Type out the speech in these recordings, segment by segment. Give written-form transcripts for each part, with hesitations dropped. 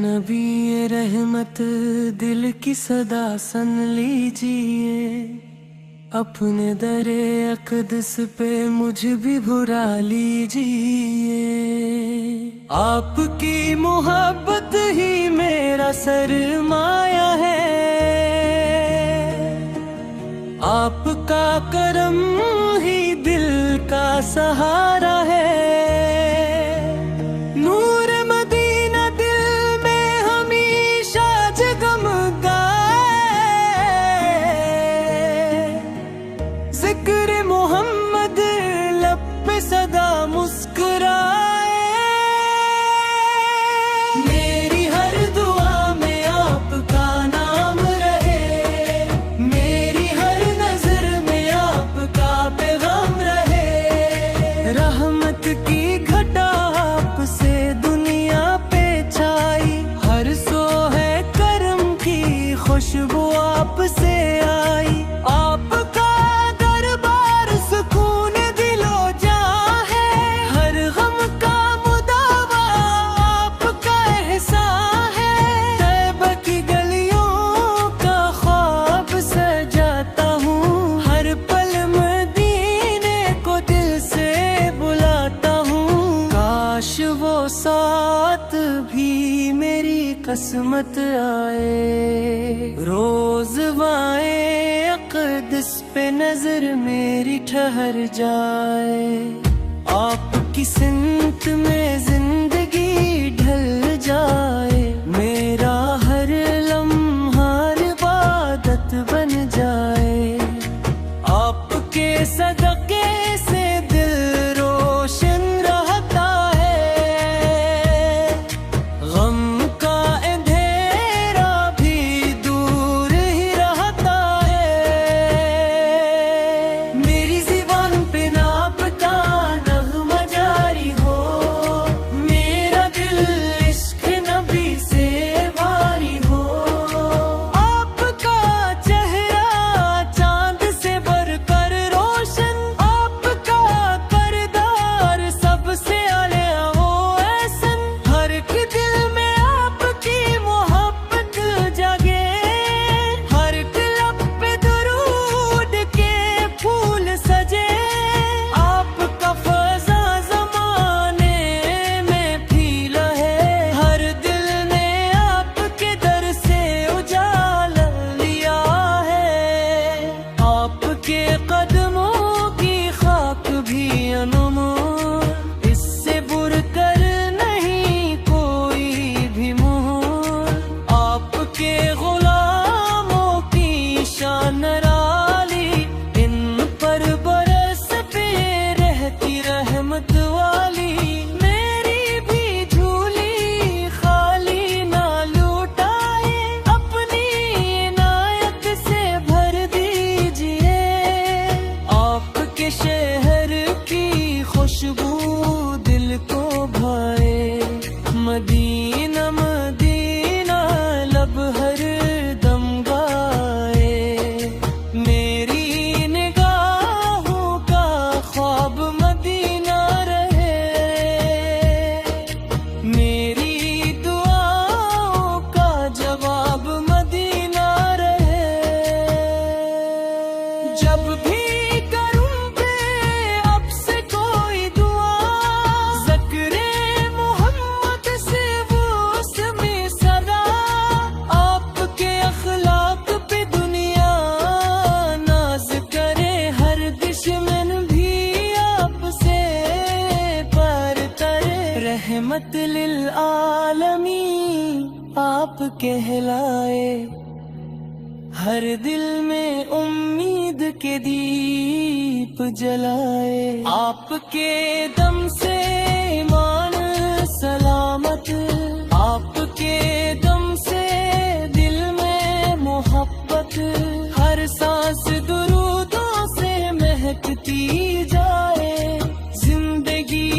नबी ये रहमत दिल की सदा सुन लीजिए, अपने दरे अक़दस पे मुझे भी बुला लीजिए। आपकी मोहब्बत ही मेरा सरमाया है, आपका करम ही दिल का सहारा है। ज़िक्र मोहम्मद लब पे सदा मुस्कुराए, मेरी हर दुआ में आपका नाम रहे, मेरी हर नजर में आपका पैगाम रहे। रहमत की घटा आपसे दुनिया पे छाई, हर सो है करम की खुशबू आपसे आई। आपका वो साथ भी मेरी किस्मत आए, रोज वाए अक़दस पे नजर मेरी ठहर जाए। आपकी सिमत में जिंदगी ढल जाए, मेरा हर लम्हा इबादत बन जाए। आपके सदके से दिल रोशन इससे बुरकर नहीं कोई भी मोल। आपके गुलामों की शान राली, इन पर बरसते रहती रहमत वाली। मेरी भी झूली खाली ना लुटाए, अपनी इनायत से भर दीजिए। आपके शहर की खुशबू दिल को भाए, मदीना मदीना लब हर दम गाए। मेरी निगाहों का ख्वाब मदीना रहे, मेरी दुआओं का जवाब मदीना रहे। जब भी रहमत लिल आलमीन आप कहलाए, हर दिल में उम्मीद के दीप जलाए। आपके दम से ईमान सलामत, आपके दम से दिल में मोहब्बत, हर सांस दुरूदों से महकती जाए। जिंदगी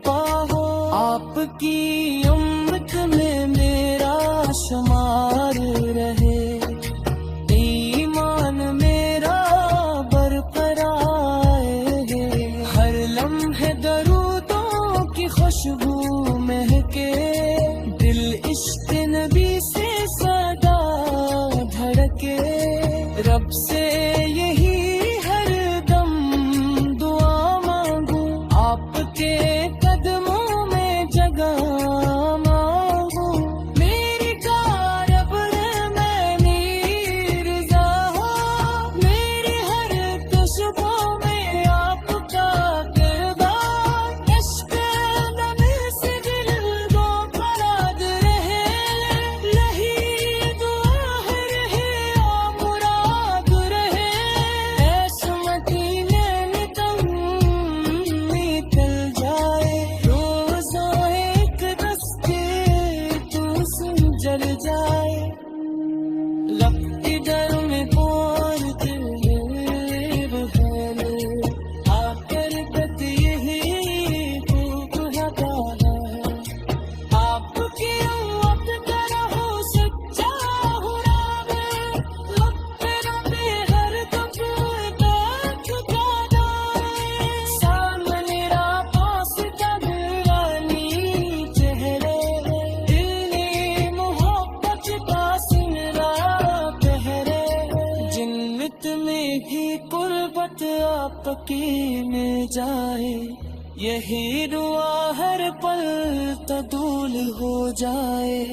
पाहो। आपकी उम्मत में मेरा शुमार रहे, ईमान मेरा बरकरार है। हर लम्हे दरूदों की खुशबू महके, दिल इश्क़ नबी से सदा धड़के। रब से यही हर दम दुआ मांगू, आपके कदमों में जगह मांगू। मेरी कारब में नीरज़ा हो, मेरी हर खुशबू में आपका किरदार। इश्क़ नबी से दिल को फराद रहे, लही दुआ है रहे आ मुराद रहे। ऐश मदीने में दम निकल जाए, रोज़ा एक दस्ते तू सुन जल जाए। लब इधर में बोल दिल बहले, आकर बत यही भूख लगा है। आपकी उम्मत का रहो सच्चा हूँ रावे, लब्बे रब्बे हर दम तक जाना है। सामने रा पास का नूरानी चेहरे, दिली मोहब्बत का सिमरा पहरे। जिन्नत में भी कुर्बत आपकी मिल जाए, यही दुआ हर पल तदूल हो जाए।